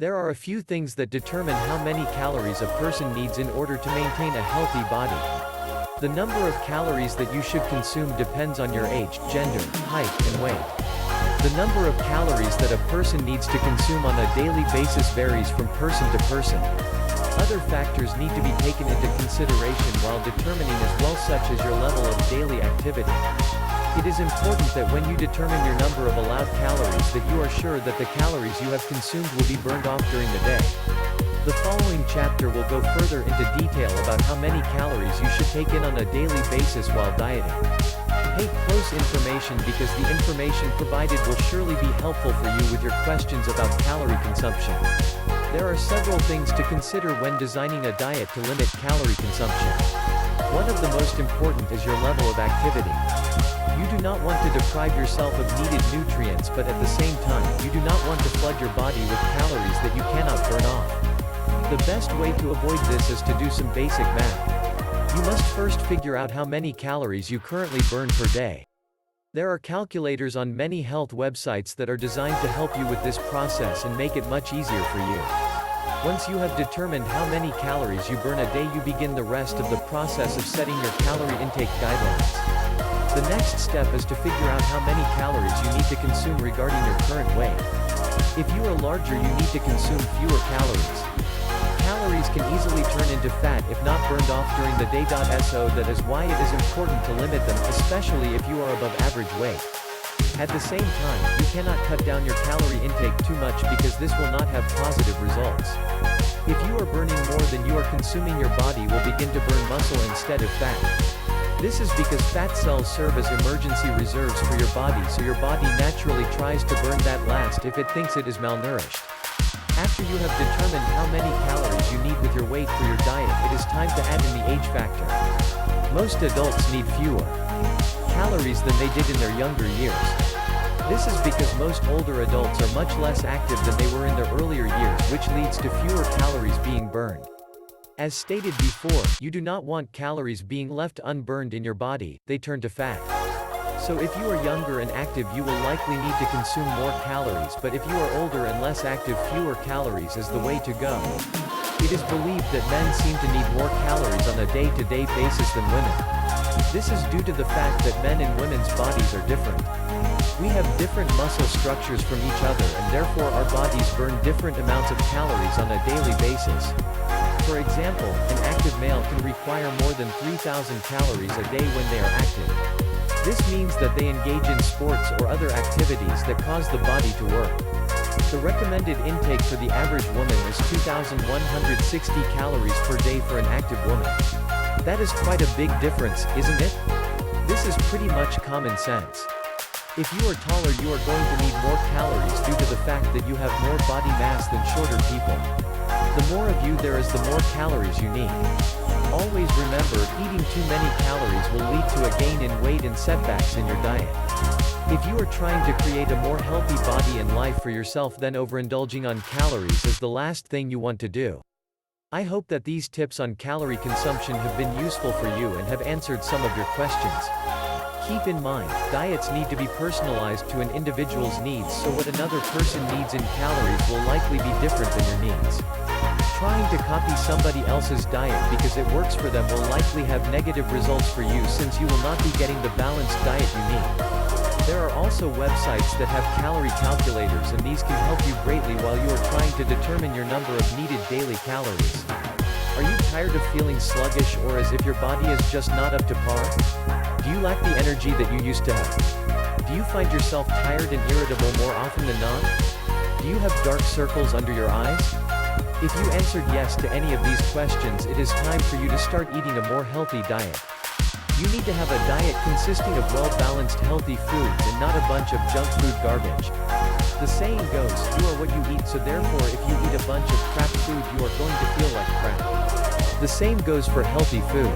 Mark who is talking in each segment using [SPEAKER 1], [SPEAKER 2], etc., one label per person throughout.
[SPEAKER 1] There are a few things that determine how many calories a person needs in order to maintain a healthy body. The number of calories that you should consume depends on your age, gender, height, and weight. The number of calories that a person needs to consume on a daily basis varies from person to person. Other factors need to be taken into consideration while determining as well, such as your level of daily activity. It is important that when you determine your number of allowed calories that you are sure that the calories you have consumed will be burned off during the day. The following chapter will go further into detail about how many calories you should take in on a daily basis while dieting. Pay close information because the information provided will surely be helpful for you with your questions about calorie consumption. There are several things to consider when designing a diet to limit calorie consumption. One of the most important is your level of activity. You do not want to deprive yourself of needed nutrients, but at the same time, you do not want to flood your body with calories that you cannot burn off. The best way to avoid this is to do some basic math. You must first figure out how many calories you currently burn per day. There are calculators on many health websites that are designed to help you with this process and make it much easier for you. Once you have determined how many calories you burn a day, you begin the rest of the process of setting your calorie intake guidelines. The next step is to figure out how many calories you need to consume regarding your current weight. If you are larger, you need to consume fewer calories. Calories can easily turn into fat if not burned off during the day. So that is why it is important to limit them, especially if you are above average weight. At the same time, you cannot cut down your calorie intake too much because this will not have positive results. If you are burning more than you are consuming, your body will begin to burn muscle instead of fat. This is because fat cells serve as emergency reserves for your body, so your body naturally tries to burn that last if it thinks it is malnourished. After you have determined how many calories you need with your weight for your diet, it is time to add in the age factor. Most adults need fewer calories than they did in their younger years. This is because most older adults are much less active than they were in their earlier years, which leads to fewer calories being burned. As stated before, you do not want calories being left unburned in your body, they turn to fat. So if you are younger and active, you will likely need to consume more calories, but if you are older and less active, fewer calories is the way to go. It is believed that men seem to need more calories on a day-to-day basis than women. This is due to the fact that men and women's bodies are different. We have different muscle structures from each other, and therefore our bodies burn different amounts of calories on a daily basis. For example, an active male can require more than 3,000 calories a day when they are active. This means that they engage in sports or other activities that cause the body to work. The recommended intake for the average woman is 2,160 calories per day for an active woman. That is quite a big difference, isn't it? This is pretty much common sense. If you are taller, you are going to need more calories due to the fact that you have more body mass than shorter people. The more of you there is, the more calories you need. Always remember, eating too many calories will lead to a gain in weight and setbacks in your diet. If you are trying to create a more healthy body and life for yourself, then overindulging on calories is the last thing you want to do. I hope that these tips on calorie consumption have been useful for you and have answered some of your questions. Keep in mind, diets need to be personalized to an individual's needs, so what another person needs in calories will likely be different than your needs. Trying to copy somebody else's diet because it works for them will likely have negative results for you, since you will not be getting the balanced diet you need. There are also websites that have calorie calculators, and these can help you greatly while you are trying to determine your number of needed daily calories. Are you tired of feeling sluggish, or as if your body is just not up to par? Do you lack the energy that you used to have? Do you find yourself tired and irritable more often than not? Do you have dark circles under your eyes? If you answered yes to any of these questions, it is time for you to start eating a more healthy diet. You need to have a diet consisting of well-balanced healthy foods and not a bunch of junk food garbage. The saying goes, you are what you eat, so therefore if you eat a bunch of crap food, you are going to feel like crap. The same goes for healthy food.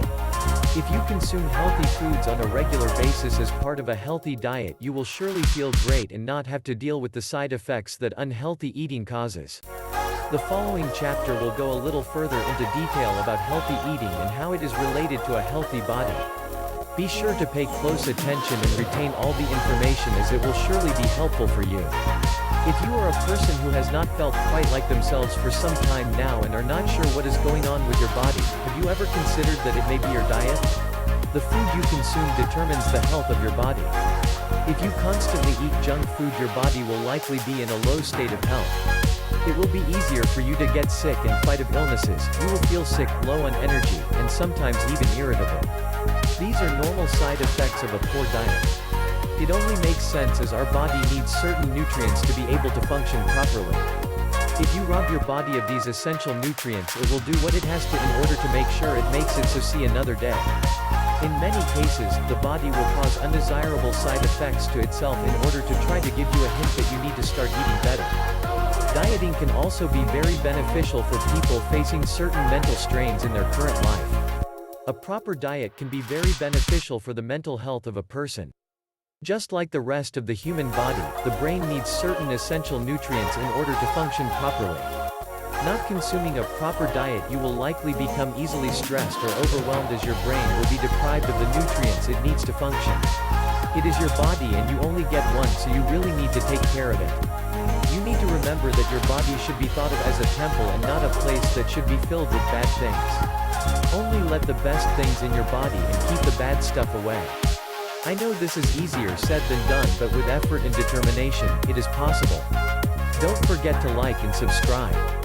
[SPEAKER 1] If you consume healthy foods on a regular basis as part of a healthy diet, you will surely feel great and not have to deal with the side effects that unhealthy eating causes. The following chapter will go a little further into detail about healthy eating and how it is related to a healthy body. Be sure to pay close attention and retain all the information, as it will surely be helpful for you. If you are a person who has not felt quite like themselves for some time now and are not sure what is going on with your body, have you ever considered that it may be your diet? The food you consume determines the health of your body. If you constantly eat junk food, your body will likely be in a low state of health. It will be easier for you to get sick and fight of illnesses. You will feel sick, low on energy, and sometimes even irritable. These are normal side effects of a poor diet. It only makes sense as our body needs certain nutrients to be able to function properly. If you rob your body of these essential nutrients, it will do what it has to in order to make sure it makes it so see another day. In many cases, the body will cause undesirable side effects to itself in order to try to give you a hint that you need to start eating better. Dieting can also be very beneficial for people facing certain mental strains in their current life. A proper diet can be very beneficial for the mental health of a person. Just like the rest of the human body, the brain needs certain essential nutrients in order to function properly. Not consuming a proper diet, you will likely become easily stressed or overwhelmed as your brain will be deprived of the nutrients it needs to function. It is your body and you only get one, so you really need to take care of it. You need to remember that your body should be thought of as a temple and not a place that should be filled with bad things. Only let the best things in your body and keep the bad stuff away. I know this is easier said than done, but with effort and determination, it is possible. Don't forget to like and subscribe.